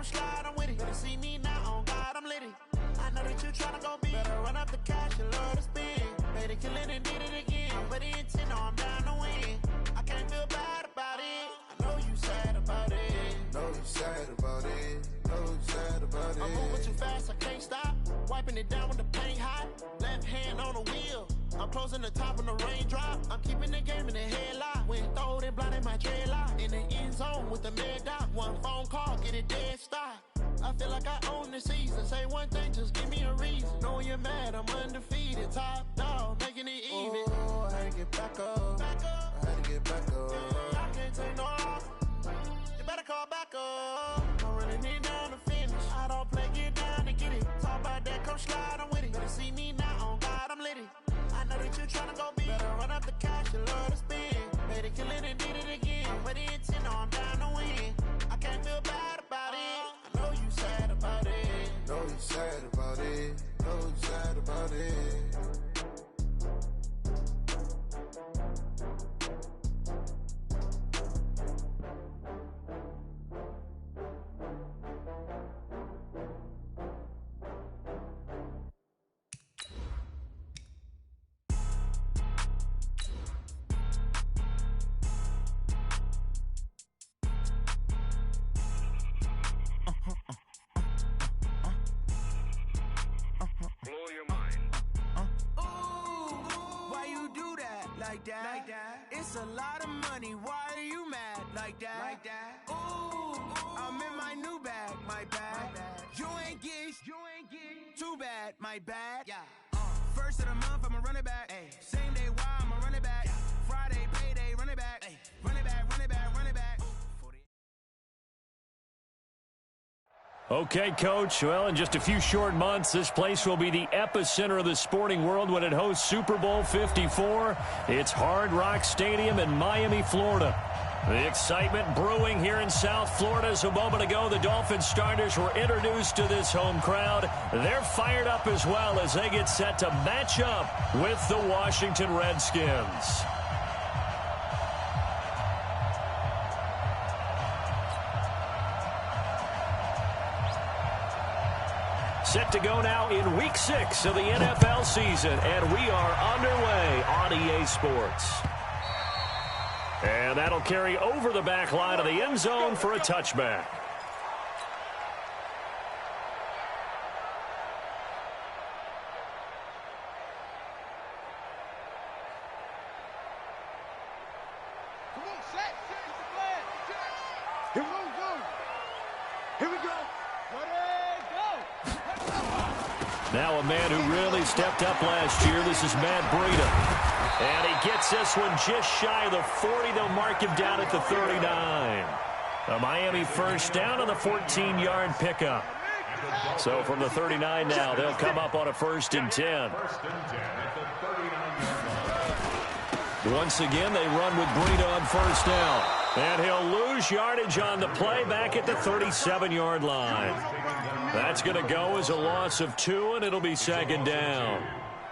come slide, I'm with it. Better see me now, on God, I'm litty. I know that you tryna go big. Better run up the cash, you love to spend. Better kill it and did it again. But the intent, no, I'm down to win. I can't feel bad about it. I know you sad about it. Know you sad about it. Know you sad about it. I'm moving too fast, I can't stop. Wiping it down with the paint hot. Left hand on the wheel. I'm closing the top when the raindrop. I'm keeping the game in the headlock. When throwed and blinded my dreadlock. In the end zone with the mad dot. One phone call, get it dead stop. I feel like I own the season. Say one thing, just give me a reason. Knowing you're mad, I'm undefeated. Top dog, making it even. Oh, I had to get back up. I had to get back up. I can't take no off. You better call back up. I'm running it down to finish. I don't play, get down to get it. Talk about that, come slide, I'm with it. Better see me now, on God, I'm litty. I know that you tryna go big. Better run up the cash, you love to spend. Better kill it and did it again. But the intent, no, I'm down to win. I can't feel bad about it. I know you sad about it. Know you sad about it. Know you sad about it. Like that. It's a lot of money. Why are you mad like that? Ooh, I'm in my new bag, my bad. You ain't get too bad, my bad. Yeah. First of the month, I'ma run it back. Ay. Same day, why I'ma run it back. Friday, payday, run it back. Ay. Run it back, run it back, run it back. Okay, Coach. Well, in just a few short months, this place will be the epicenter of the sporting world when it hosts Super Bowl 54. It's Hard Rock Stadium in Miami, Florida. The excitement brewing here in South Florida. As a moment ago, the Dolphins starters were introduced to this home crowd. They're fired up as well as they get set to match up with the Washington Redskins. Set to go now in Week 6 of the NFL season, and we are underway on EA Sports. And that'll carry over the back line of the end zone for a touchback. Come on, set. Get the flag. Here we go. Here we go. Now a man who really stepped up last year. This is Matt Breida. And he gets this one just shy of the 40. They'll mark him down at the 39. A Miami first down on the 14-yard pickup. So from the 39 now, they'll come up on a 1st and 10. Once again, they run with Breida on 1st down. And he'll lose yardage on the play back at the 37-yard line. That's going to go as a loss of 2, and it'll be 2nd down.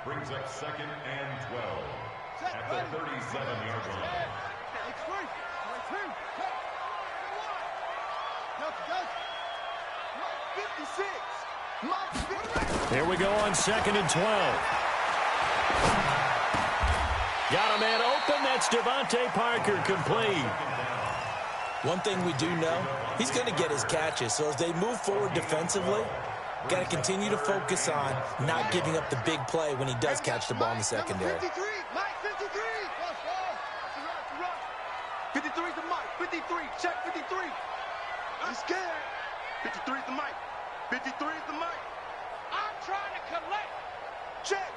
Brings up 2nd and 12 at the 37-yard line. Here we go on 2nd and 12. Got a man open. That's Devontae Parker, complete. One thing we do know, he's going to get his catches. So as they move forward defensively, got to continue to focus on not giving up the big play when he does catch the ball in the secondary. 53, Mike, 53. 53 is the Mike. 53, check 53. I'm scared. 53 is the Mike. 53 is the Mike. I'm trying to collect. Check.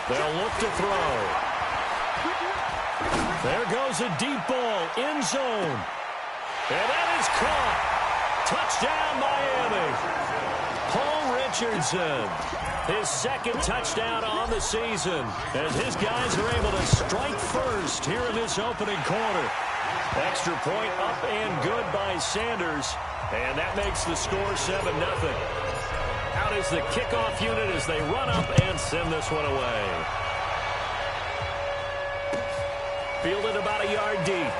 They'll look to throw. There goes a deep ball, end zone. And that is caught. Touchdown, Miami. Paul Richardson, his 2nd touchdown on the season, as his guys are able to strike first here in this opening quarter. Extra point up and good by Sanders, and that makes the score 7-0. Out is the kickoff unit as they run up and send this one away. Fielded about a yard deep.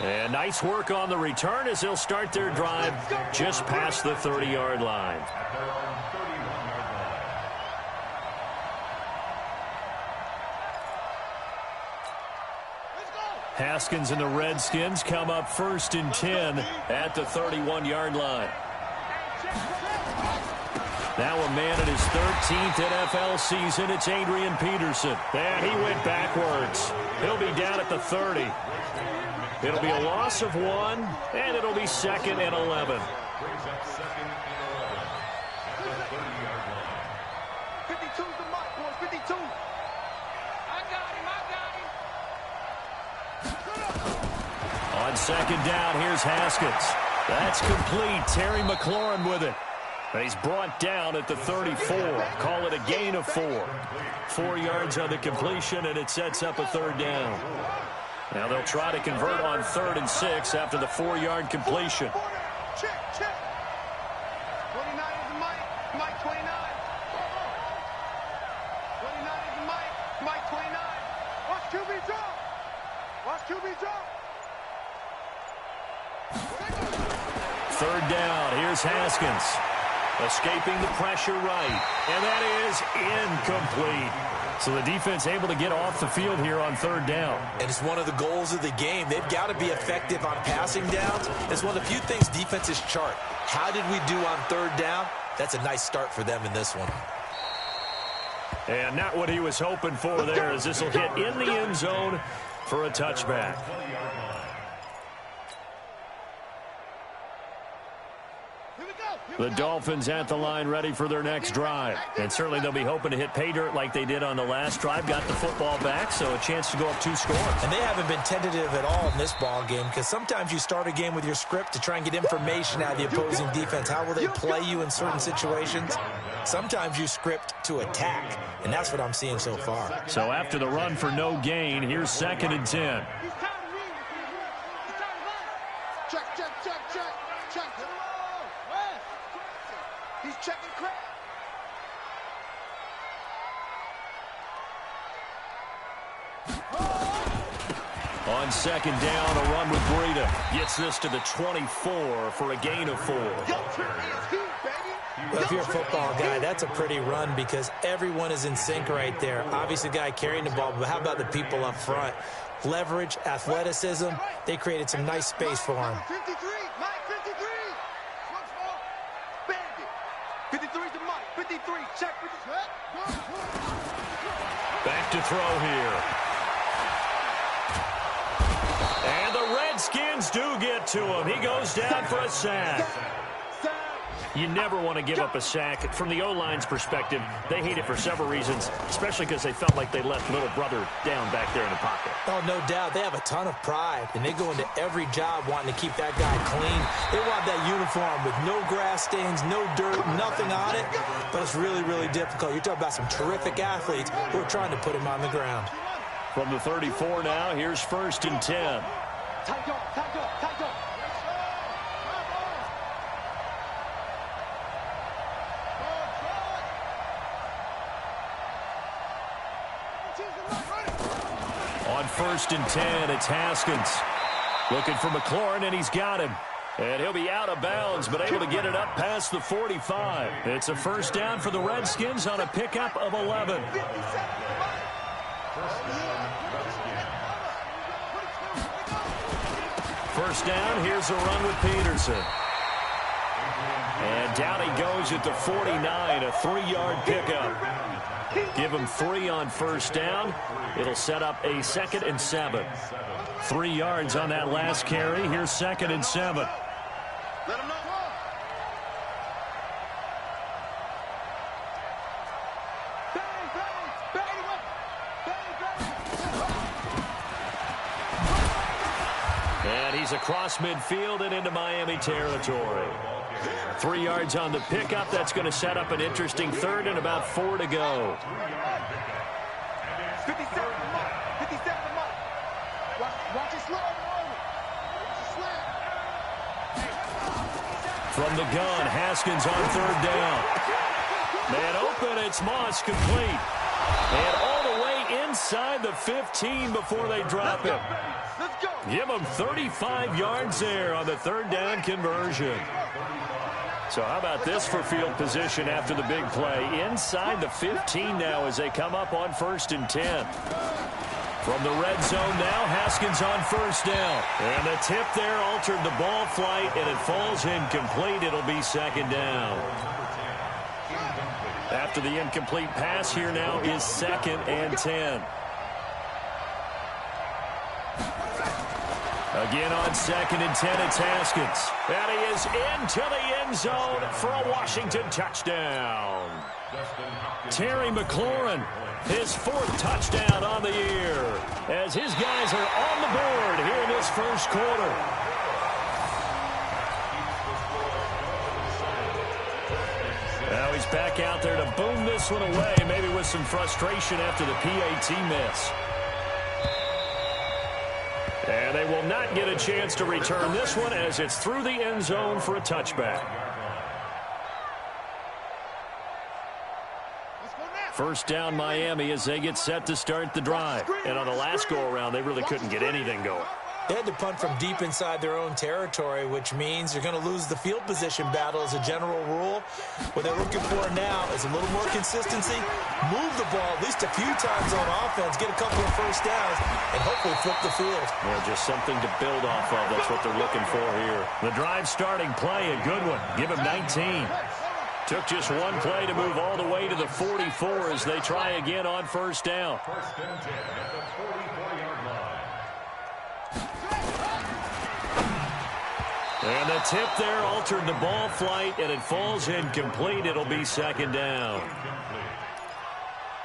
And nice work on the return as they'll start their drive just past the 30-yard line. Haskins and the Redskins come up 1st and 10 at the 31-yard line. Now a man in his 13th NFL season, it's Adrian Peterson. And he went backwards. He'll be down at the 30. It'll be a loss of 1, and it'll be 2nd and 11. 52's the mark, boys. 52. I got him. On 2nd down, here's Haskins. That's complete. Terry McLaurin with it. He's brought down at the 34. Call it a gain of 4. 4 yards on the completion, and it sets up a 3rd down. Now they'll try to convert on 3rd and 6 after the 4-yard completion. Check, check. 29 is the Mike. Mike 29. 29 is the Mike. Mike 29. Watch QB drop. Watch QB drop. 3rd down. Here's Haskins. Escaping the pressure right. And that is incomplete. So the defense able to get off the field here on 3rd down. And it's one of the goals of the game. They've got to be effective on passing downs. It's one of the few things defenses chart. How did we do on 3rd down? That's a nice start for them in this one. And not what he was hoping for there, as this will hit in the end zone for a touchback. The Dolphins at the line ready for their next drive. And certainly they'll be hoping to hit pay dirt like they did on the last drive. Got the football back, so a chance to go up 2 scores. And they haven't been tentative at all in this ball game, because sometimes you start a game with your script to try and get information out of the opposing defense. How will they play you in certain situations? Sometimes you script to attack, and that's what I'm seeing so far. So after the run for no gain, here's 2nd and 10. Check, check, check, check. Check. He's checking crap. On 2nd down, a run with Breida. Gets this to the 24 for a gain of 4. Well, if you're a football guy, that's a pretty run because everyone is in sync right there. Obviously, the guy carrying the ball, but how about the people up front? Leverage, athleticism, they created some nice space for him. 53, Mike 53. 53 is the Mike. 53, check 53. Back to throw here. And the Redskins do get to him. He goes down for a sack. You never want to give up a sack. From the O-line's perspective, they hate it for several reasons, especially because they felt like they left little brother down back there in the pocket. Oh, no doubt. They have a ton of pride, and they go into every job wanting to keep that guy clean. They want that uniform with no grass stains, no dirt, nothing on it, but it's really, really difficult. You're talking about some terrific athletes who are trying to put him on the ground. From the 34 now, here's 1st and 10. Tight up, tight up, tight up. On 1st and 10, it's Haskins. Looking for McLaurin, and he's got him. And he'll be out of bounds, but able to get it up past the 45. It's a 1st down for the Redskins on a pickup of 11. First down, here's a run with Peterson. And down he goes at the 49, a 3-yard pickup. Give him 3 on 1st down. It'll set up a 2nd and 7. 3 yards on that last carry. Here's 2nd and 7. Let him know. Bang, bang, bang, bang, bang. And he's across midfield and into Miami territory. 3 yards on the pickup. That's going to set up an interesting 3rd and about 4 to go. 57 Mike. 57 Mike. Watch it slide. Watch it slide. From the gun, Haskins on 3rd down. Man open, it's Moss complete. And all the way inside the 15 before they drop it. Give them 35 yards there on the third down conversion. So how about this for field position after the big play? Inside the 15 now as they come up on 1st and 10. From the red zone now, Haskins on 1st down. And the tip there altered the ball flight, and it falls incomplete. It'll be 2nd down. After the incomplete pass, here now is 2nd and 10. Again on 2nd and 10, it's Haskins. And he is into the end zone for a Washington touchdown. Terry McLaurin, his 4th touchdown on the year, as his guys are on the board here in this first quarter. Now he's back out there to boom this one away, maybe with some frustration after the PAT miss. And they will not get a chance to return this one as it's through the end zone for a touchback. 1st down Miami as they get set to start the drive. And on the last go-around, they really couldn't get anything going. They had to punt from deep inside their own territory, which means you're going to lose the field position battle as a general rule. What they're looking for now is a little more consistency, move the ball at least a few times on offense, get a couple of 1st downs, and hopefully flip the field. Yeah, just something to build off of. That's what they're looking for here. The drive starting play, a good one. Give him 19. Took just one play to move all the way to the 44 as they try again on 1st down. 1st and 10 at the 44-yard line. And the tip there altered the ball flight, and it falls incomplete. It'll be 2nd down.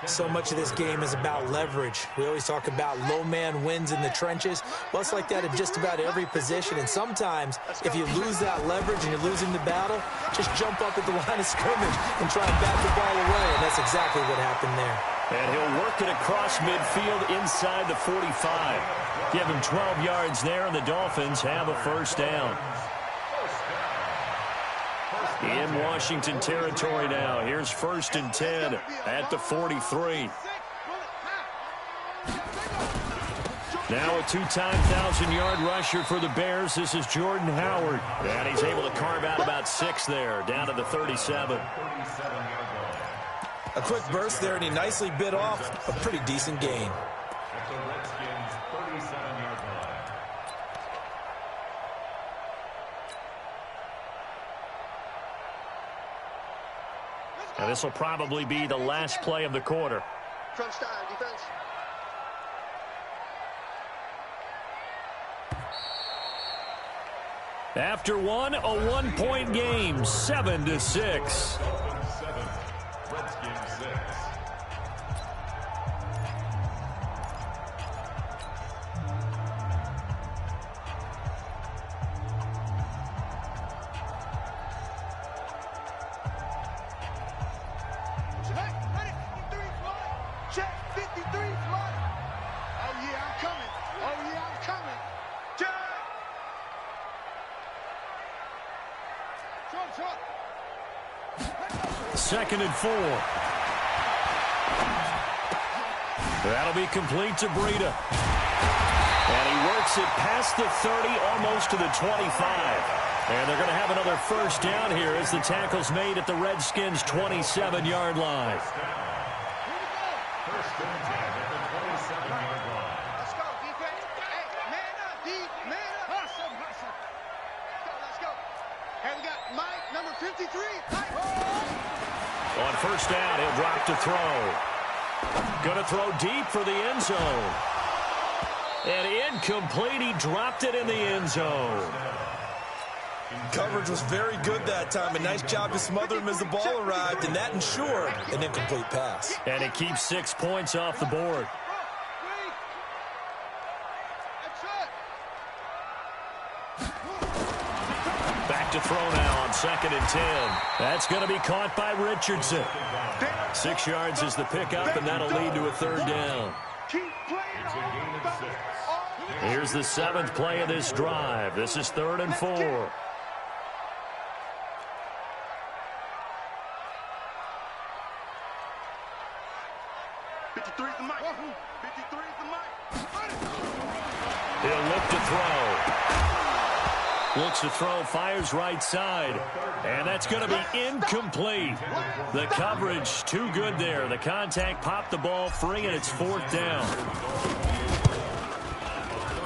So much of this game is about leverage. We always talk about low man wins in the trenches. Well, it's like that in just about every position. And sometimes, if you lose that leverage and you're losing the battle, just jump up at the line of scrimmage and try and bat the ball away. And that's exactly what happened there. And he'll work it across midfield inside the 45. Give him 12 yards there, and the Dolphins have a 1st down. In Washington territory now. Here's 1st and 10 at the 43. Now a 2-time 1,000-yard rusher for the Bears. This is Jordan Howard. And he's able to carve out about 6 there, down to the 37. A quick burst there, and he nicely bit off a pretty decent gain. At the Redskins' 37-yard line. And this will probably be the last play of the quarter. Crunch time, defense. After one, a 1-point game, 7-6. 7, Redskins 6. Check 53, fly. Oh yeah, I'm coming. Oh yeah, I'm coming. Check. Short. 2nd and 4. That'll be complete to Breida. And he works it past the 30, almost to the 25. And they're going to have another 1st down here as the tackle's made at the Redskins' 27-yard line. 1st and 10 at the 27-yard line. Let's go, defense. Hey, man up, D, man up. Hustle, hustle. Let's go. And we got Mike, number 53. Mike. On 1st down, he'll drop to throw. Going to throw deep for the end zone. And incomplete. He dropped it in the end zone. Coverage was very good that time. A nice job to smother him as the ball arrived, and that ensured an incomplete pass. And it keeps 6 points off the board. Back to throw now on 2nd and 10. That's going to be caught by Richardson. 6 yards is the pickup, and that'll lead to a 3rd down. It's a gain of 6. Here's the 7th play of this drive. This is 3rd and 4. 53's the mic. 53's the mic. He'll look to throw. Looks to throw, fires right side. And that's going to be incomplete. The coverage too good there. The contact popped the ball free, and it's 4th down.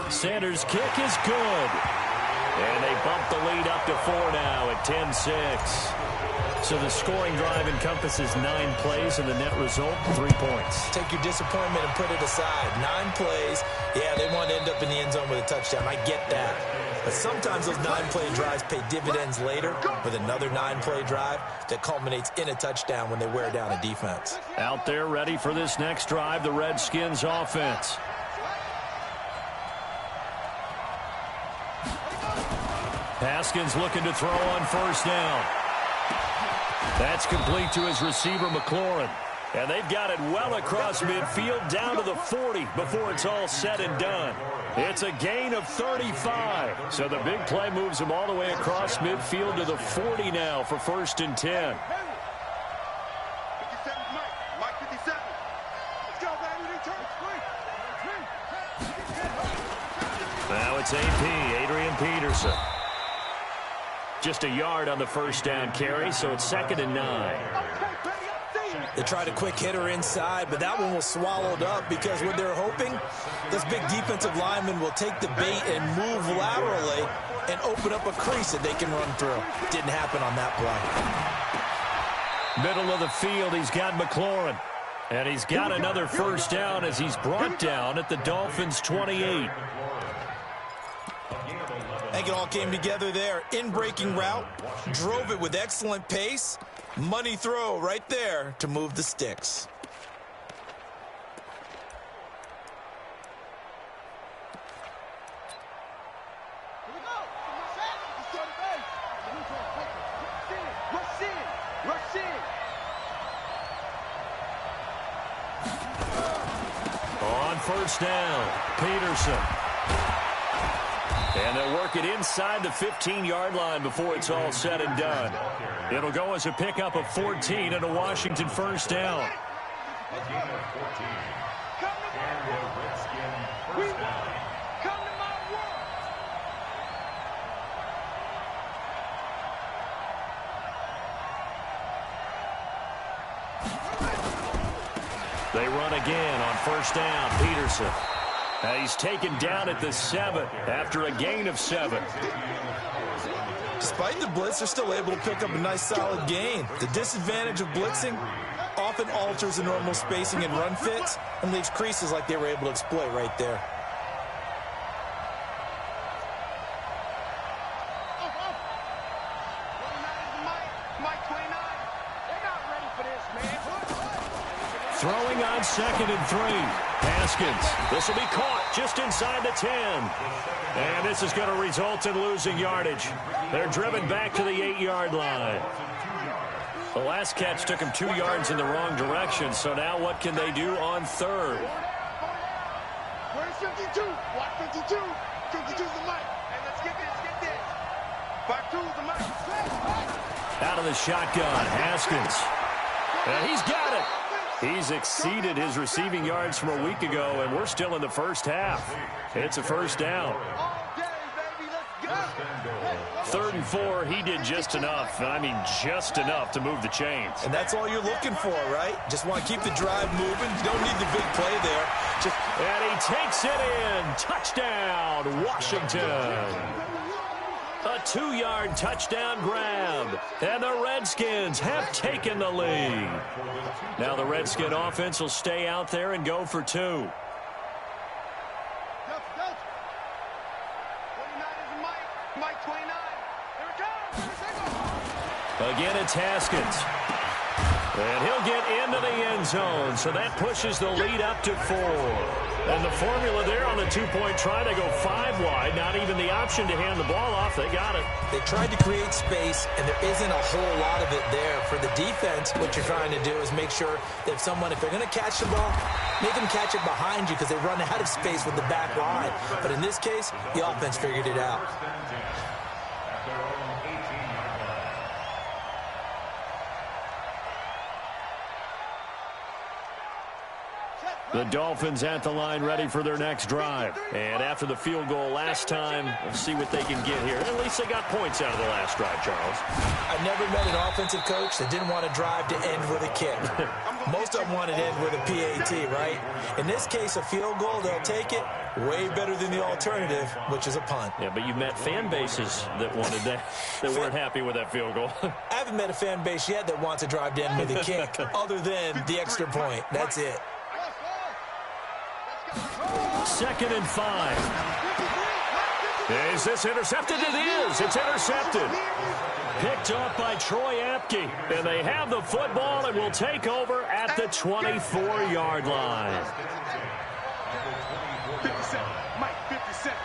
Sanders' kick is good. And they bump the lead up to 4 now at 10-6. So the scoring drive encompasses 9 plays, and the net result, 3 points. Take your disappointment and put it aside. 9 plays. Yeah, they want to end up in the end zone with a touchdown. I get that. But sometimes those 9-play drives pay dividends later with another 9-play drive that culminates in a touchdown when they wear down a defense. Out there ready for this next drive, the Redskins offense. Haskins looking to throw on 1st down. That's complete to his receiver, McLaurin. And they've got it well across midfield down to the 40 before it's all said and done. It's a gain of 35. So the big play moves him all the way across midfield to the 40 now for 1st and 10. 57's Mike. Mike 57. Let's go, baby. Now it's AP, Adrian Peterson. Just a yard on the 1st down carry, so it's 2nd and 9. They tried a quick hitter inside, but that one was swallowed up because what they're hoping, this big defensive lineman will take the bait and move laterally and open up a crease that they can run through. Didn't happen on that play. Middle of the field, he's got McLaurin. And he's got another 1st down as he's brought down at the Dolphins' 28. I think it all came together there. In-breaking route, drove it with excellent pace. Money throw right there to move the sticks. On 1st down, Peterson. And they'll work it inside the 15-yard line before it's all said and done. It'll go as a pickup of 14 and a Washington 1st down. They run again on 1st down, Peterson. He's taken down at the 7 after a gain of 7. Despite the blitz, they're still able to pick up a nice solid gain. The disadvantage of blitzing often alters the normal spacing and run fits and leaves creases like they were able to exploit right there. Throwing on 2nd and 3. Haskins. This will be caught just inside the 10. And this is going to result in losing yardage. They're driven back to the 8-yard line. The last catch took him 2 yards in the wrong direction, so now what can they do on 3rd? Where's 52? Watch 52. 52's the mic. Hey, let's get this. 52's the mic. Out of the shotgun, Haskins. And he's got it. He's exceeded his receiving yards from a week ago, and we're still in the 1st half. It's a 1st down. 3rd and 4, he did just enough. I mean, just enough to move the chains. And that's all you're looking for, right? Just want to keep the drive moving. You don't need the big play there. And he takes it in. Touchdown, Washington. A 2-yard touchdown grab. And the Redskins have taken the lead. Now the Redskin offense will stay out there and go for 2. Again, it's Haskins. And he'll get into the end zone, so that pushes the lead up to 4. And the formula there on the 2-point try, they go 5 wide. Not even the option to hand the ball off. They got it. They tried to create space, and there isn't a whole lot of it there. For the defense, what you're trying to do is make sure that if they're going to catch the ball, make them catch it behind you because they run out of space with the back line. But in this case, the offense figured it out. The Dolphins at the line ready for their next drive. And after the field goal last time, we'll see what they can get here. At least they got points out of the last drive, Charles. I never met an offensive coach that didn't want to drive to end with a kick. Most of them want to end with a PAT, right? In this case, a field goal, they'll take it. Way better than the alternative, which is a punt. Yeah, but you met fan bases that wanted that weren't happy with that field goal. I haven't met a fan base yet that wants to drive to end with a kick, other than the extra point. That's it. 2nd and 5. Is this intercepted? It is. It's intercepted. Picked up by Troy Apke. And they have the football and will take over at the 24-yard line. 57. Mike, 57.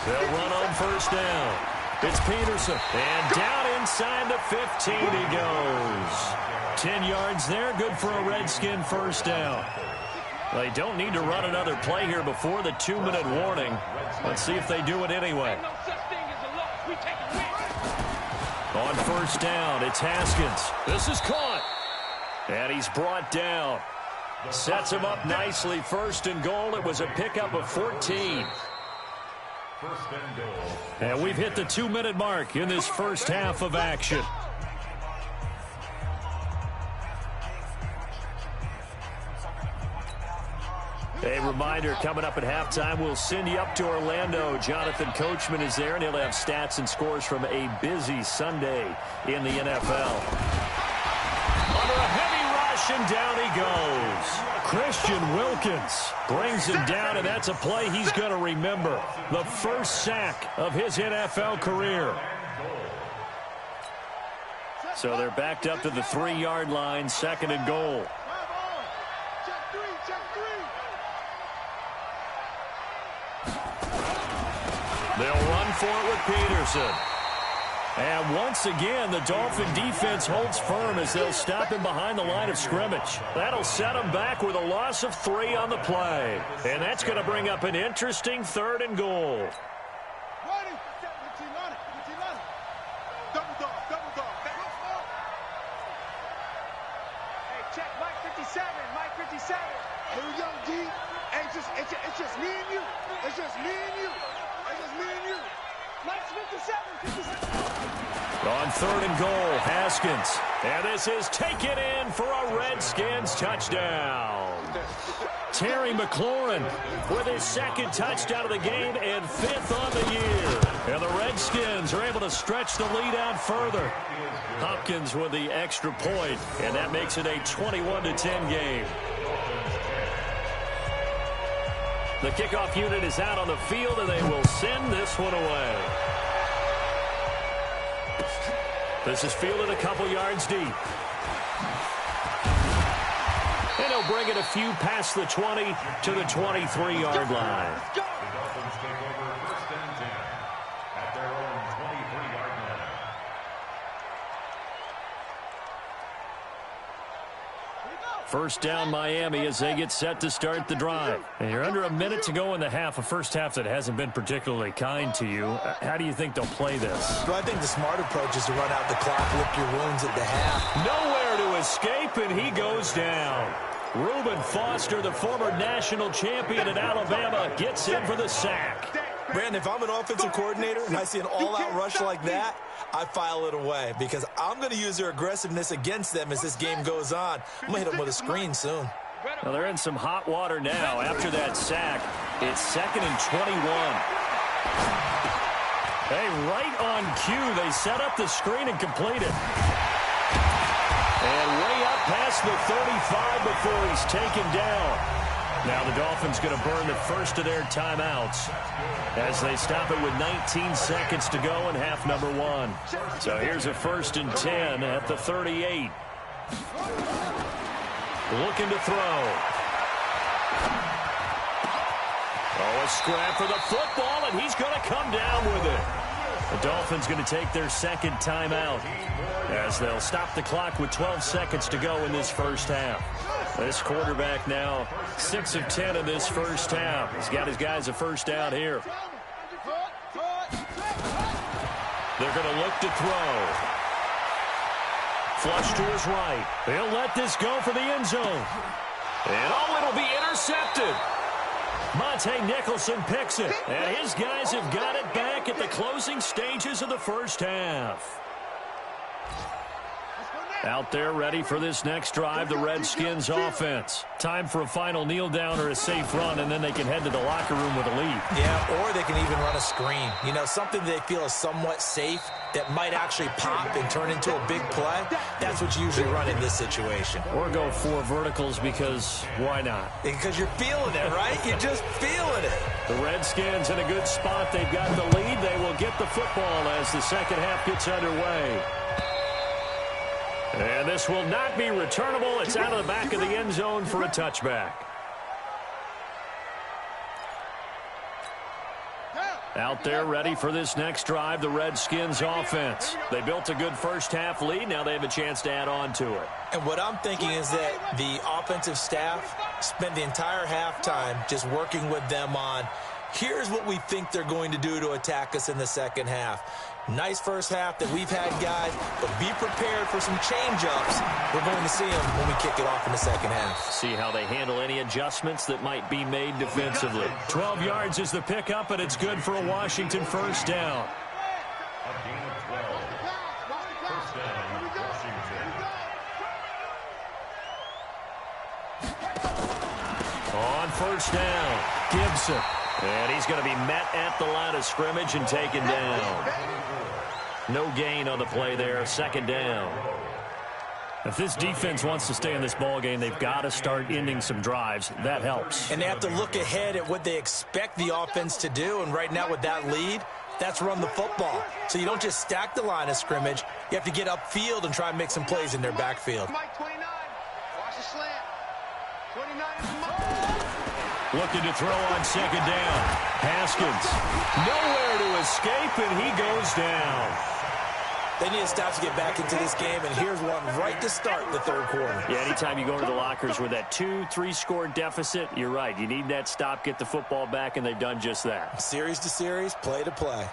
They'll run on first down. It's Peterson. And down inside the 15 he goes. 10 yards there. Good for a Redskin first down. They don't need to run another play here before the 2-minute warning. Let's see if they do it anyway. On first down, it's Haskins. This is caught. And he's brought down. Sets him up nicely. 1st and goal. It was a pickup of 14. And we've hit the 2-minute mark in this first half of action. A reminder, coming up at halftime, we'll send you up to Orlando. Jonathan Coachman is there, and he'll have stats and scores from a busy Sunday in the NFL. Under a heavy rush, and down he goes. Christian Wilkins brings him down, and that's a play he's going to remember. The first sack of his NFL career. So they're backed up to the 3-yard line, 2nd and goal. They'll run for it with Peterson. And once again, the Dolphin defense holds firm as they'll stop him behind the line of scrimmage. That'll set him back with a loss of 3 on the play. And that's going to bring up an interesting 3rd and goal. Hey, check Mike 57. Mike 57. Here we go, D. Hey, it's just me and you. It's just me and you. It's just me and you. Mike's 57. On 3rd and goal, Haskins. And this is taken in for a Redskins touchdown. Terry McLaurin with his 2nd touchdown of the game and 5th on the year. And the Redskins are able to stretch the lead out further. Hopkins with the extra point, and that makes it a 21-10 game. The kickoff unit is out on the field, and they will send this one away. This is fielded a couple yards deep. And he'll bring it a few past the 20 to the 23-yard line. The Dolphins take over 1st and 10 at their own 23-yard line. First down Miami as they get set to start the drive. And you're under a minute to go in the half, a first half that hasn't been particularly kind to you. How do you think they'll play this? Well, I think the smart approach is to run out the clock, lick your wounds at the half. Nowhere to escape, and he goes down. Reuben Foster, the former national champion at Alabama, gets in for the sack. Brandon, if I'm an offensive coordinator and I see an all-out rush like that, I file it away because I'm going to use their aggressiveness against them as this game goes on. I'm going to hit them with a screen soon. Well, they're in some hot water now after that sack. It's 2nd and 21. Hey, right on cue, they set up the screen and complete it. And way up past the 35 before he's taken down. Now the Dolphins going to burn the first of their timeouts as they stop it with 19 seconds to go in half number 1. So here's a 1st and 10 at the 38. Looking to throw. Oh, a scrap for the football, and he's going to come down with it. The Dolphins going to take their 2nd timeout as they'll stop the clock with 12 seconds to go in this first half. This quarterback now 6 of 10 in this first half. He's got his guys a first down here. They're going to look to throw. Flush to his right. He'll let this go for the end zone. And it'll be intercepted. Monte Nicholson picks it. And his guys have got it back at the closing stages of the first half. Out there ready for this next drive, the Redskins offense. Time for a final kneel down or a safe run, and then they can head to the locker room with a lead. Yeah, or they can even run a screen. You know, something they feel is somewhat safe that might actually pop and turn into a big play. That's what you usually run in this situation. Or go 4 verticals because why not? Because you're feeling it, right? You're just feeling it. The Redskins in a good spot. They've got the lead. They will get the football as the second half gets underway. And this will not be returnable. It's out of the back of the end zone for a touchback. Out there ready for this next drive, the Redskins offense. They built a good first half lead. Now they have a chance to add on to it. And what I'm thinking is that the offensive staff spent the entire halftime just working with them on, here's what we think they're going to do to attack us in the second half. Nice first half that we've had, guys, but be prepared for some change-ups. We're going to see them when we kick it off in the second half. See how they handle any adjustments that might be made defensively. 12 yards is the pickup, and it's good for a Washington first down. A gain of 12. First down, Washington. On first down, Gibson. And he's going to be met at the line of scrimmage and taken down. No gain on the play there, second down. If this defense wants to stay in this ballgame, they've got to start ending some drives. That helps. And they have to look ahead at what they expect the offense to do. And right now with that lead, that's run the football. So you don't just stack the line of scrimmage. You have to get upfield and try and make some plays in their backfield. Mike 29. Watch the slant. 29 is Mike. Looking to throw on second down. Haskins. Nowhere to escape, and he goes down. They need to stop to get back into this game, and here's one right to start the third quarter. Yeah, anytime you go to the lockers with that 2-3 score deficit, you're right. You need that stop, get the football back, and they've done just that. Series to series, play to play.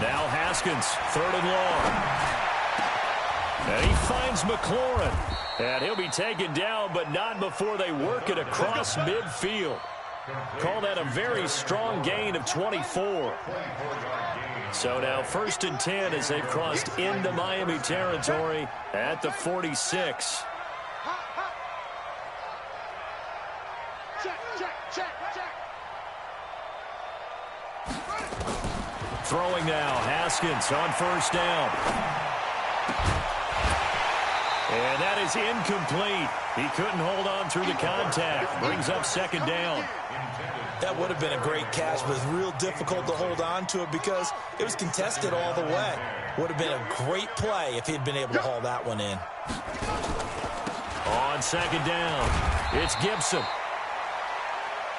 Now Haskins, third and long. And he finds McLaurin. And he'll be taken down, but not before they work it across midfield. Call that a very strong gain of 24. So now 1st and 10 as they've crossed into Miami territory at the 46. Throwing now, Haskins on first down. And that is incomplete. He couldn't hold on through the contact. Brings up second down. That would have been a great catch, but it was real difficult to hold on to it because it was contested all the way. Would have been a great play if he'd been able to haul that one in. On second down, it's Gibson.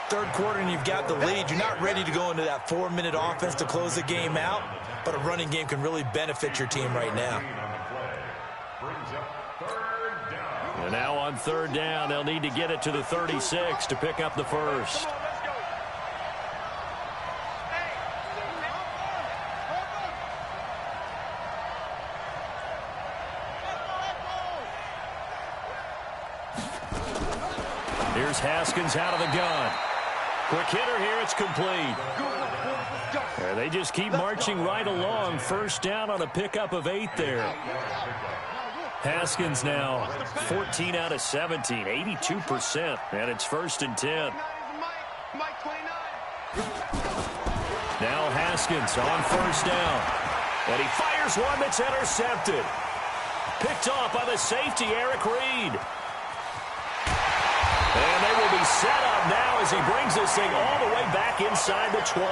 Third quarter and you've got the lead. You're not ready to go into that 4-minute offense to close the game out, but a running game can really benefit your team right now. And now on third down, they'll need to get it to the 36 to pick up the first. Here's Haskins out of the gun. Quick hitter here, it's complete. And they just keep marching right along. First down on a pickup of 8 there. Haskins now 14 out of 17, 82%, and it's 1st and 10. Now Haskins on first down. And he fires one that's intercepted. Picked off by the safety, Eric Reed. And they will be set up now as he brings this thing all the way back inside the 20.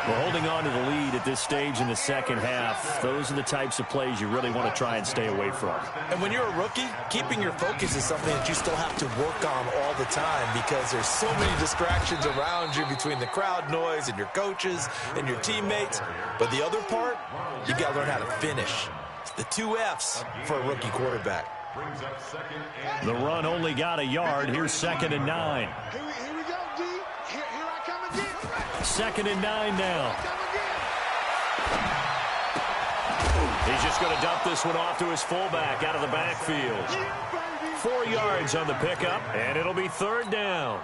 Well, holding on to the lead at this stage in the second half, those are the types of plays you really want to try and stay away from. And when you're a rookie, keeping your focus is something that you still have to work on all the time because there's so many distractions around you between the crowd noise and your coaches and your teammates. But the other part, you got to learn how to finish. It's the 2 F's for a rookie quarterback. The run only got a yard. Here's 2nd and 9. Here we go, D. Here I come again. 2nd and 9 now. He's just going to dump this one off to his fullback out of the backfield. 4 yards on the pickup, and it'll be 3rd down.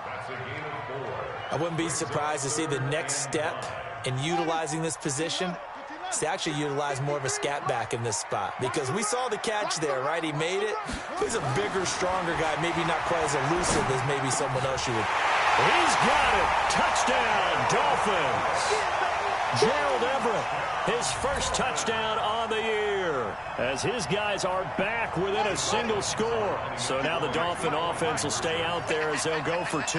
I wouldn't be surprised to see the next step in utilizing this position is to actually utilize more of a scat back in this spot because we saw the catch there, right? He made it. He's a bigger, stronger guy, maybe not quite as elusive as maybe someone else you would. He's got it. Touchdown, Dolphins. Gerald Everett, his first touchdown on the year, as his guys are back within a single score. So now the Dolphin offense will stay out there as they'll go for 2.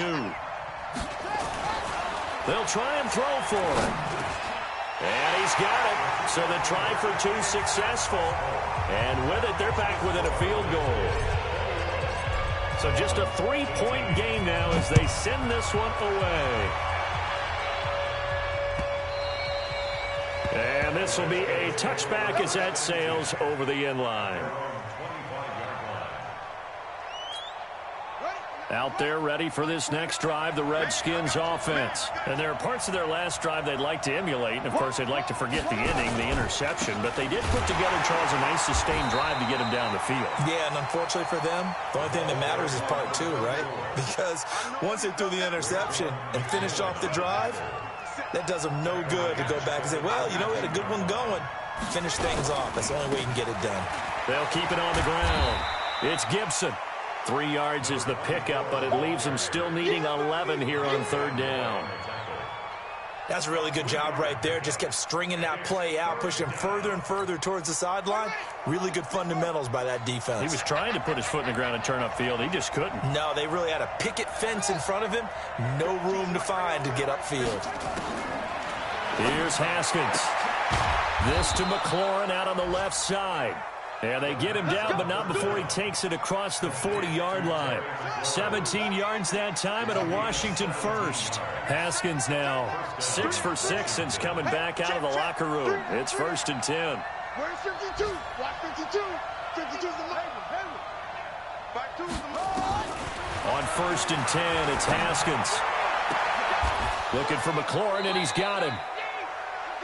They'll try and throw for it. And he's got it. So the try for 2 successful. And with it, they're back within a field goal. So just a 3-point game now as they send this one away. And this will be a touchback as that sails over the end line. Out there ready for this next drive, the Redskins offense. And there are parts of their last drive they'd like to emulate. And, of course, they'd like to forget the inning, the interception. But they did put together, Charles, a nice sustained drive to get him down the field. Yeah, and unfortunately for them, the only thing that matters is part 2, right? Because once they threw the interception and finished off the drive, that does them no good to go back and say, well, you know, we had a good one going. Finish things off. That's the only way you can get it done. They'll keep it on the ground. It's Gibson. 3 yards is the pickup, but it leaves him still needing 11 here on 3rd down. That's a really good job right there. Just kept stringing that play out, pushing him further and further towards the sideline. Really good fundamentals by that defense. He was trying to put his foot in the ground and turn upfield. He just couldn't. No, they really had a picket fence in front of him. No room to find to get upfield. Here's Haskins. This to McLaurin out on the left side. And they get him down, but not before he takes it across the 40-yard line. 17 yards that time and a Washington first. Haskins now 6 for 6 since coming back out of the locker room. It's 1st and 10. Where's 52? Watch 52. 52's the mic. Back 2 is the mic. On 1st and 10, it's Haskins. Looking for McLaurin, and he's got him.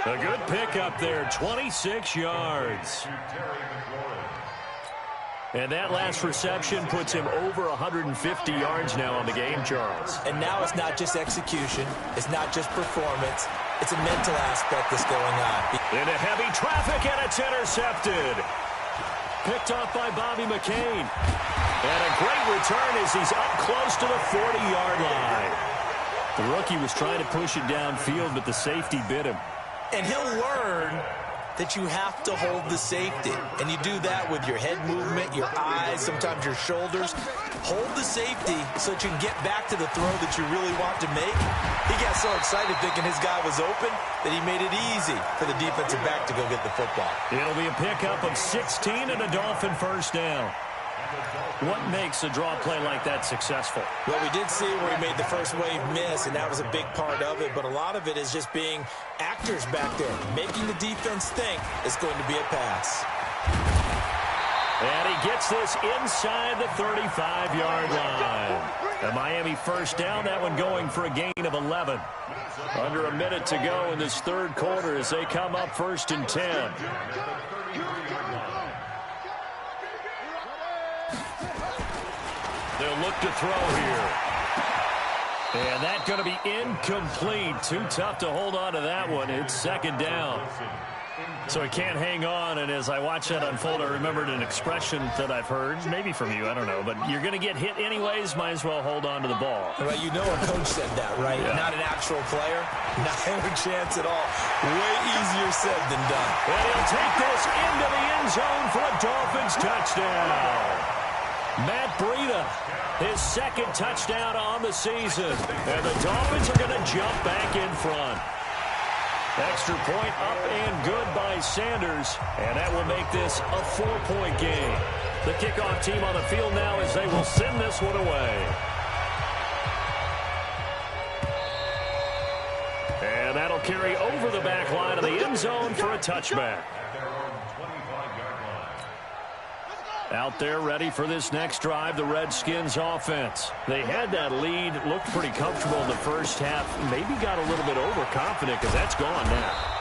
A good pickup there, 26 yards. And that last reception puts him over 150 yards now on the game, Charles. And now it's not just execution. It's not just performance. It's a mental aspect that's going on. Into heavy traffic, and it's intercepted. Picked off by Bobby McCain. And a great return as he's up close to the 40-yard line. The rookie was trying to push it downfield, but the safety bit him. And he'll learn that you have to hold the safety. And you do that with your head movement, your eyes, sometimes your shoulders. Hold the safety so that you can get back to the throw that you really want to make. He got so excited thinking his guy was open that he made it easy for the defensive back to go get the football. It'll be a pickup of 16 and a Dolphin first down. What makes a draw play like that successful? Well, we did see where he made the first wave miss, and that was a big part of it. But a lot of it is just being actors back there, making the defense think it's going to be a pass. And he gets this inside the 35-yard line. A Miami first down, that one going for a gain of 11. Under a minute to go in this 3rd quarter as they come up 1st and 10. They'll look to throw here. And that's going to be incomplete. Too tough to hold on to that one. It's 2nd down. So he can't hang on, and as I watch that unfold, I remembered an expression that I've heard, maybe from you, I don't know, but you're going to get hit anyways, might as well hold on to the ball. Well, you know a coach said that, right? Yeah. Not an actual player. Not a chance at all. Way easier said than done. And he'll take this into the end zone for a Dolphins touchdown. Matt Breida, his 2nd touchdown on the season. And the Dolphins are going to jump back in front. Extra point up and good by Sanders, and that will make this a 4-point game. The kickoff team on the field now as they will send this one away. And that'll carry over the back line of the end zone for a touchback. Out there ready for this next drive, the Redskins offense. They had that lead, looked pretty comfortable in the first half, maybe got a little bit overconfident because that's gone now.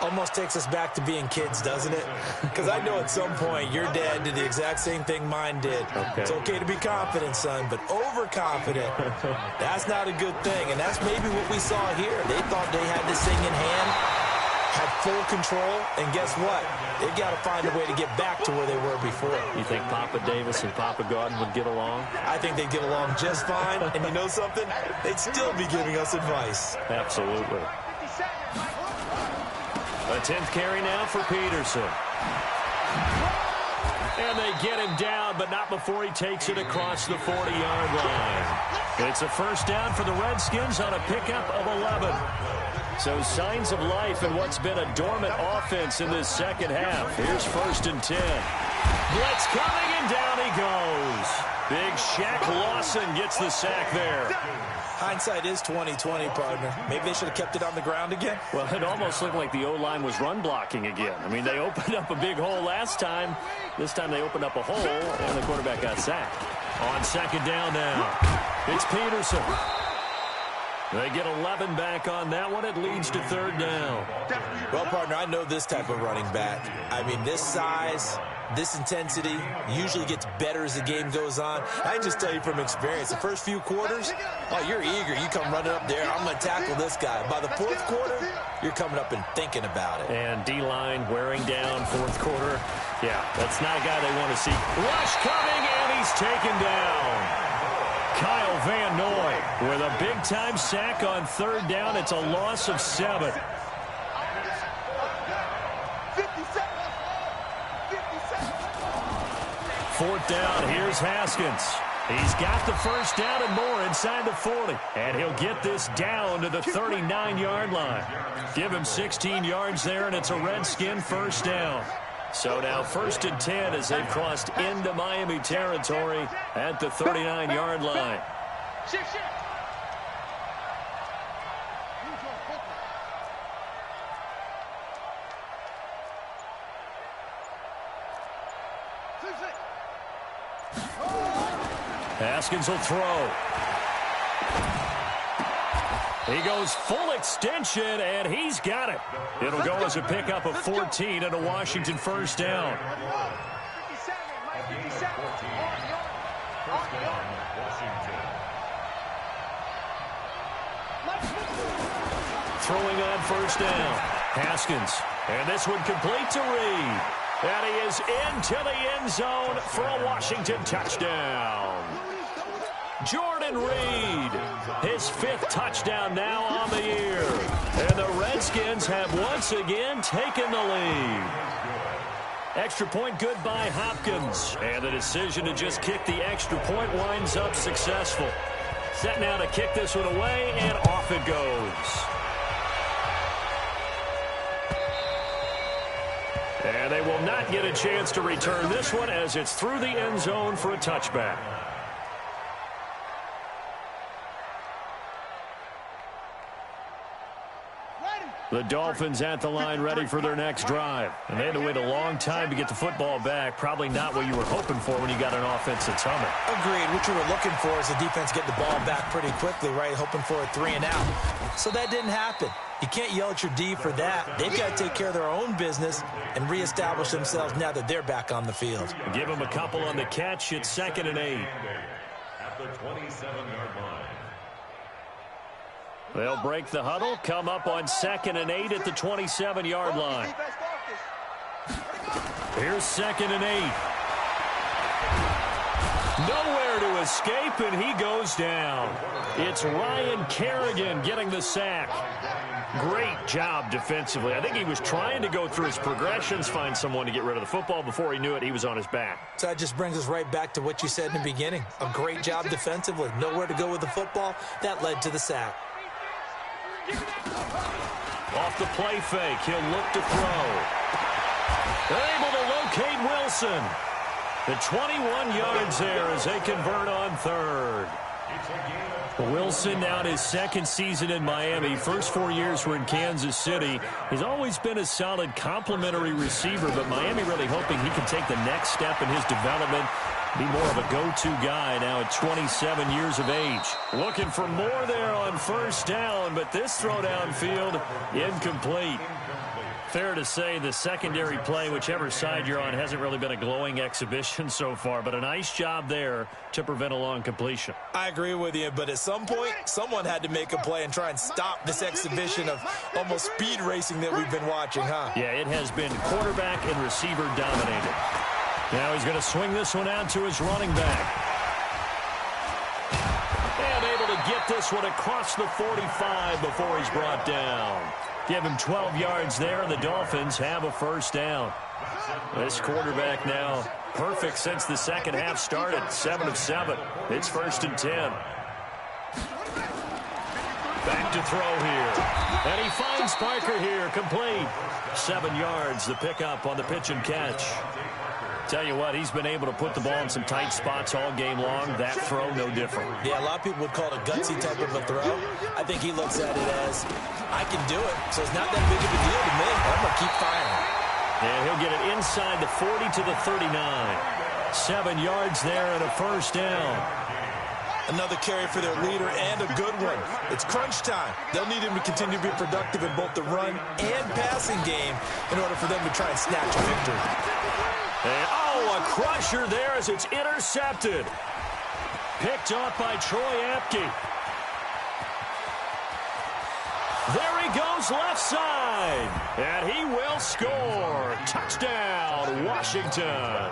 Almost takes us back to being kids, doesn't it? Because I know at some point your dad did the exact same thing mine did. Okay. It's okay to be confident, son, but overconfident, that's not a good thing. And that's maybe what we saw here. They thought they had this thing in hand, had full control, and guess what? They got to find a way to get back to where they were before. You think Papa Davis and Papa Gordon would get along? I think they'd get along just fine. And you know something? They'd still be giving us advice. Absolutely. A 10th carry now for Peterson. And they get him down, but not before he takes it across the 40-yard line. It's a first down for the Redskins on a pickup of 11. So signs of life in what's been a dormant offense in this second half. Here's 1st and 10. Blitz coming, and down he goes. Big Shaq Lawson gets the sack there. Hindsight is 20/20, partner. Maybe they should have kept it on the ground again. Well, it almost looked like the O-line was run blocking again. I mean, they opened up a big hole last time. This time they opened up a hole, and the quarterback got sacked. On 2nd down now, it's Peterson. They get 11 back on that one. It leads to 3rd down. Well, partner, I know this type of running back. I mean, this size, this intensity usually gets better as the game goes on. I can just tell you from experience, the first few quarters, oh, you're eager. You come running up there, I'm going to tackle this guy. By the 4th quarter, you're coming up and thinking about it. And D-line wearing down 4th quarter. Yeah, that's not a guy they want to see. Rush coming, and he's taken down. Kyle Van Noy with a big-time sack on 3rd down. It's a loss of 7. 4th down, here's Haskins. He's got the first down and more inside the 40. And he'll get this down to the 39-yard line. Give him 16 yards there, and it's a Redskin first down. So now 1st and 10 as they've crossed into Miami territory at the 39-yard line. Haskins will throw. He goes full extension, and he's got it. It'll go as a pickup of 14 and a Washington first down. Throwing on 1st down. Haskins. And this one complete to Reed. And he is into the end zone for a Washington touchdown. Jordan Reed, his 5th touchdown now on the year. And the Redskins have once again taken the lead. Extra point good by Hopkins. And the decision to just kick the extra point winds up successful. Set now to kick this one away, and off it goes. And they will not get a chance to return this one as it's through the end zone for a touchback. The Dolphins at the line ready for their next drive. And they had to wait a long time to get the football back. Probably not what you were hoping for when you got an offense that's humming. Agreed. What you were looking for is the defense get the ball back pretty quickly, right? Hoping for a 3 and out. So that didn't happen. You can't yell at your D for that. They've got to take care of their own business and reestablish themselves now that they're back on the field. Give them a couple on the catch. It's 2nd and 8. At the 27-yard line. They'll break the huddle, come up on 2nd and 8 at the 27-yard line. Here's 2nd and 8. Nowhere to escape, and he goes down. It's Ryan Kerrigan getting the sack. Great job defensively. I think he was trying to go through his progressions, find someone to get rid of the football. Before he knew it, he was on his back. So that just brings us right back to what you said in the beginning. A great job defensively. Nowhere to go with the football. That led to the sack. Off the play fake, he'll look to throw. They're able to locate Wilson. The 21 yards there as they convert on third. Wilson now in his second season in Miami. First 4 years were in Kansas City. He's always been a solid complementary receiver, but Miami really hoping he can take the next step in his development, be more of a go-to guy now at 27 years of age. Looking for more there on first down, but this throw downfield incomplete. Fair to say the secondary play, whichever side you're on, hasn't really been a glowing exhibition so far, but a nice job there to prevent a long completion. I agree with you, but at some point, someone had to make a play and try and stop this exhibition of almost speed racing that we've been watching, huh? Yeah, it has been quarterback and receiver dominated. Now he's going to swing this one out to his running back. And able to get this one across the 45 before he's brought down. Give him 12 yards there, and the Dolphins have a first down. This quarterback now perfect since the second half started. 7 of 7. It's 1st and 10. Back to throw here. And he finds Parker here, complete. 7 yards, the pickup on the pitch and catch. Tell you what, he's been able to put the ball in some tight spots all game long. That throw, no different. Yeah, a lot of people would call it a gutsy type of a throw. I think he looks at it as, I can do it, so it's not that big of a deal to me. I'm going to keep firing. And he'll get it inside the 40 to the 39. 7 yards there and a first down. Another carry for their leader and a good one. It's crunch time. They'll need him to continue to be productive in both the run and passing game in order for them to try and snatch a victory. And, oh, a crusher there as it's intercepted. Picked off by Troy Apke. There he goes left side. And he will score. Touchdown, Washington.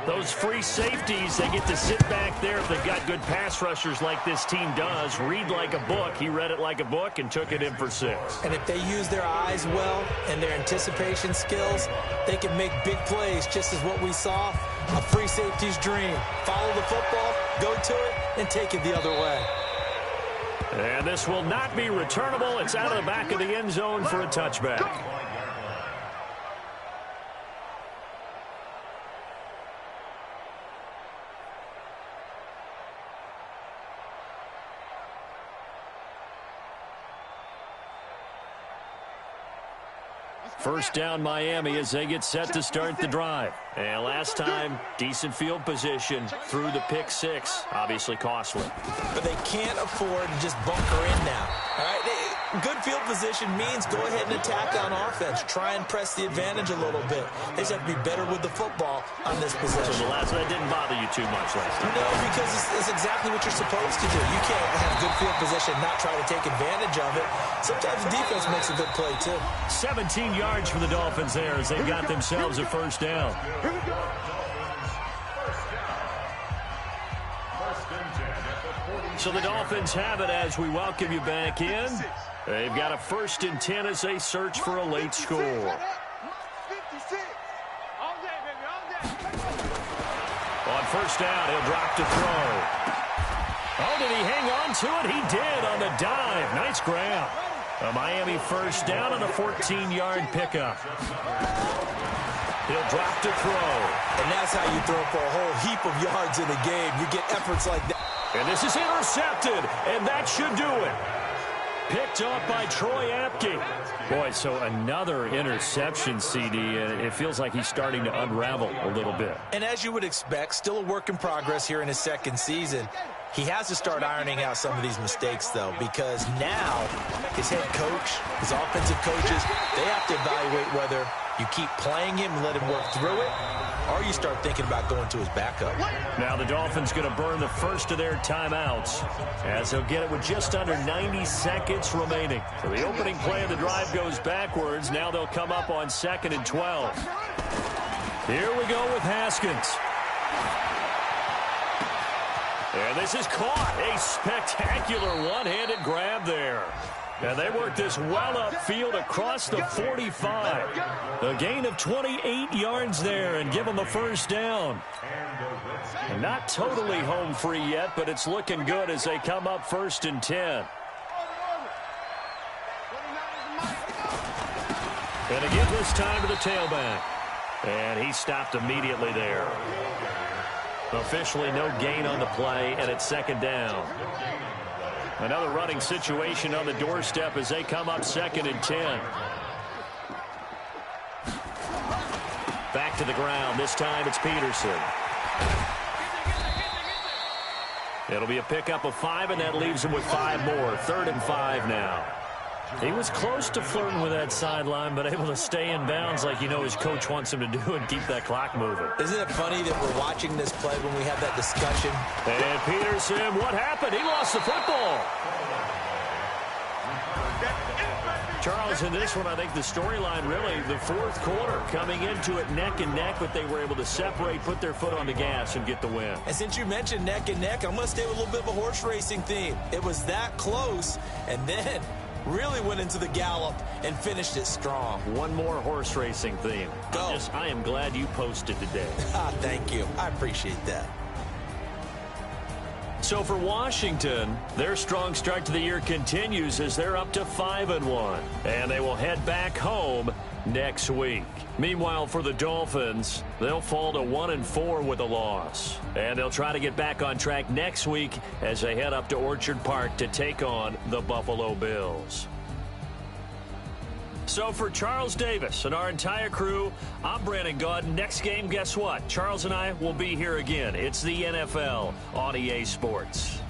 Those free safeties, they get to sit back there if they've got good pass rushers like this team does. Read like a book. He read it like a book and took it in for 6. And if they use their eyes well and their anticipation skills, they can make big plays, just as what we saw, a free safety's dream. Follow the football, go to it, and take it the other way. And this will not be returnable. It's out of the back of the end zone for a touchback. First down Miami as they get set to start the drive. And last time, decent field position through the pick 6. Obviously costly. But they can't afford to just bunker in now. All right, good field position means go ahead and attack on offense. Try and press the advantage a little bit. They just have to be better with the football on this possession. So the last one didn't bother you too much last time? No, because it's exactly what you're supposed to do. You can't have good field position and not try to take advantage of it. Sometimes the defense makes a good play, too. 17 yards for the Dolphins there as they've got themselves a first down. So the Dolphins have it as we welcome you back in. They've got a 1st and 10 as they search for a late score. On first down, he'll drop to throw. Oh, did he hang on to it? He did on the dive. Nice grab. A Miami first down on a 14-yard pickup. He'll drop to throw. And that's how you throw for a whole heap of yards in a game. You get efforts like that. And this is intercepted, and that should do it. Picked up by Troy Apke. Boy, so another interception, CD, and it feels like he's starting to unravel a little bit. And as you would expect, still a work in progress here in his second season. He has to start ironing out some of these mistakes, though, because now his head coach, his offensive coaches, they have to evaluate whether you keep playing him and let him work through it, or you start thinking about going to his backup. Now the Dolphins going to burn the first of their timeouts as they'll get it with just under 90 seconds remaining. So the opening play of the drive goes backwards. Now they'll come up on 2nd and 12. Here we go with Haskins. And this is caught. A spectacular one-handed grab there. And they work this well upfield across the 45. A gain of 28 yards there and give them a first down. And not totally home free yet, but it's looking good as they come up 1st and 10. And again this time to the tailback. And he stopped immediately there. Officially no gain on the play, and it's second down. Another running situation on the doorstep as they come up 2nd and 10. Back to the ground. This time it's Peterson. It'll be a pickup of 5, and that leaves him with 5 more. 3rd and 5 now. He was close to flirting with that sideline, but able to stay in bounds like his coach wants him to do and keep that clock moving. Isn't it funny that we're watching this play when we have that discussion? And Peterson, what happened? He lost the football. Charles, in this one, I think the storyline really, the 4th quarter, coming into it neck and neck, but they were able to separate, put their foot on the gas, and get the win. And since you mentioned neck and neck, I'm going to stay with a little bit of a horse racing theme. It was that close, and then really went into the gallop and finished it strong. One more horse racing theme. Go. I am glad you posted today. Thank you. I appreciate that. So for Washington, their strong start to the year continues as they're up to 5-1. And they will head back home next week. Meanwhile, for the Dolphins, they'll fall to 1-4 with a loss. And they'll try to get back on track next week as they head up to Orchard Park to take on the Buffalo Bills. So for Charles Davis and our entire crew, I'm Brandon Gaudin. Next game, guess what? Charles and I will be here again. It's the NFL on EA Sports.